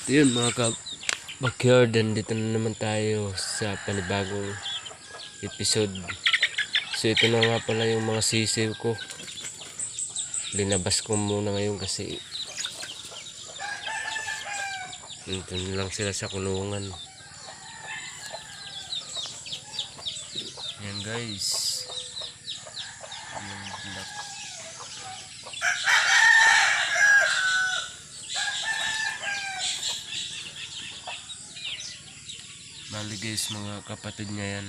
Yun mga ka-backyard, dito na naman tayo sa panibagong episode. So ito na nga pala yung mga sisiw ko. Linabas ko muna ngayon kasi ito na lang sila sa kulungan. Yan guys. Yung black. Bali guys, mga kapatid niya yan.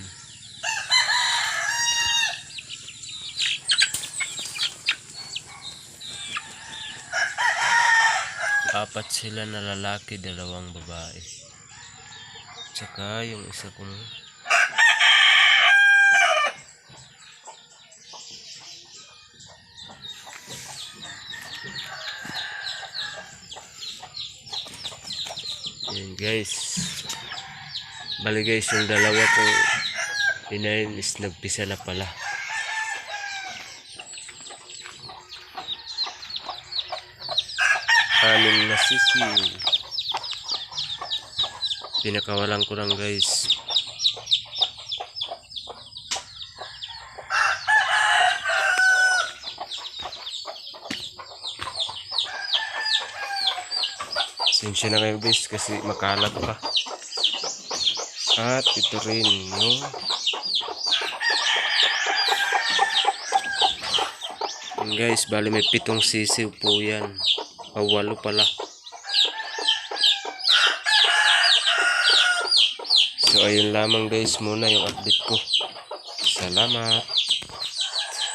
Apat sila na lalaki, 2 babae. Tsaka yung isa kong yan guys. Bali guys, yung 2 kong inayin is nagpisa na pala. Anim na sisiw. Pinakawalan ko lang guys. Sinsya na kayo guys kasi makalat pa. At ito rin yung guys, bali may 7 sisiw po yan. 8 pala. So ayun lamang guys muna yung update ko. Salamat.